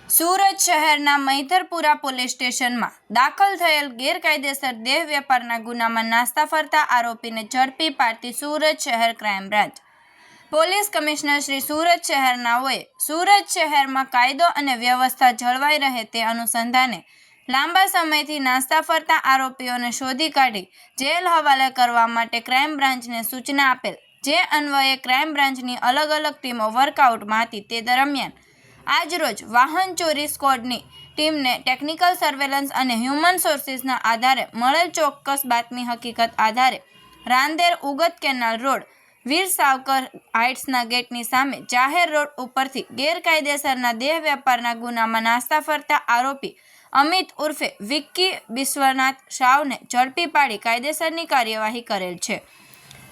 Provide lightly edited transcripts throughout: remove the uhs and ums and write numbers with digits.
સુરત શહેરના મૈધરપુરા પોલીસ સ્ટેશનમાં દાખલ થયેલ ગેરકાયદેસર દેહ વેપારના ગુનામાં નાસ્તા ફરતા આરોપીને ઝડપી પાડતી સુરત શહેર crime branch. Police commissioner Shri Surat શહેરનાઓએ સુરત શહેરમાં કાયદો અને વ્યવસ્થા જળવાઈ રહે તે અનુસંધાને લાંબા સમયથી નાસ્તા ફરતા આરોપીઓને શોધી કાઢી જેલ હવાલે કરવા માટે ક્રાઇમ બ્રાન્ચને સૂચના આપેલ. જે અન્વયે ક્રાઇમ બ્રાન્ચની અલગ અલગ ટીમો વર્કઆઉટમાં હતી. તે દરમિયાન આજરોજ વાહન ચોરી સ્ક્વોડની ટીમને ટેકનિકલ સર્વેલન્સ અને હ્યુમન સોર્સિસના આધારે મળેલ ચોક્કસ બાતમી હકીકત આધારે રાંદેર ઉગત કેનાલ રોડ વીર સાવરકર હાઇટ્સના ગેટની સામે જાહેર રોડ ઉપરથી ગેરકાયદેસરના દેહ વેપારના ગુનામાં નાસ્તા ફરતા આરોપી અમિત ઉર્ફે વિક્કી બિશ્વનાથ શાહને ઝડપી પાડી કાયદેસરની કાર્યવાહી કરેલ છે.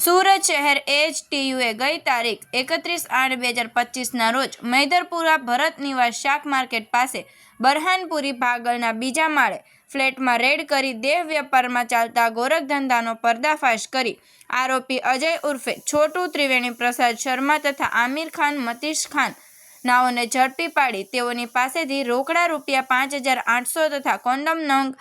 સુરત શહેર એએચટીયુએ ગઈ તારીખ 31/8/2025ના રોજ મૈધરપુરા ભરત નિવાસ શાક માર્કેટ પાસે બરહાનપુરી ભાગળના બીજા માળે ફ્લેટમાં રેડ કરી દેહ વેપારમાં ચાલતા ગોરખધંધાનો પર્દાફાશ કરી આરોપી અજય ઉર્ફે છોટુ ત્રિવેણી પ્રસાદ શર્મા તથા આમિર ખાન મતીષ ખાન નાઓને ઝડપી પાડી તેઓની પાસેથી રોકડા ₹5,800 તથા કોન્ડમ નંગ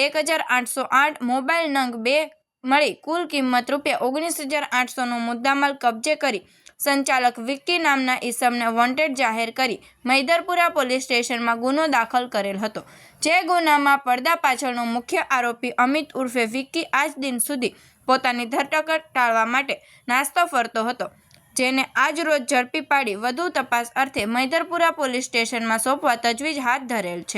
1,808, મોબાઈલ નંગ 2 મળી કુલ કિંમત ₹19,800નો મુદ્દામાલ કબજે કરી સંચાલક વિક્કી નામના ઈસમને વોન્ટેડ જાહેર કરી મૈધરપુરા પોલીસ સ્ટેશનમાં ગુનો દાખલ કરેલ હતો. જે ગુનામાં પડદા પાછળનો મુખ્ય આરોપી અમિત ઉર્ફે વિક્કી આજ દિન સુધી પોતાની ધરપકડ ટાળવા માટે નાસ્તો ફરતો હતો, જેને આજ રોજ ઝડપી પાડી વધુ તપાસ અર્થે મૈધરપુરા પોલીસ સ્ટેશનમાં સોંપવા તજવીજ હાથ ધરેલ છે.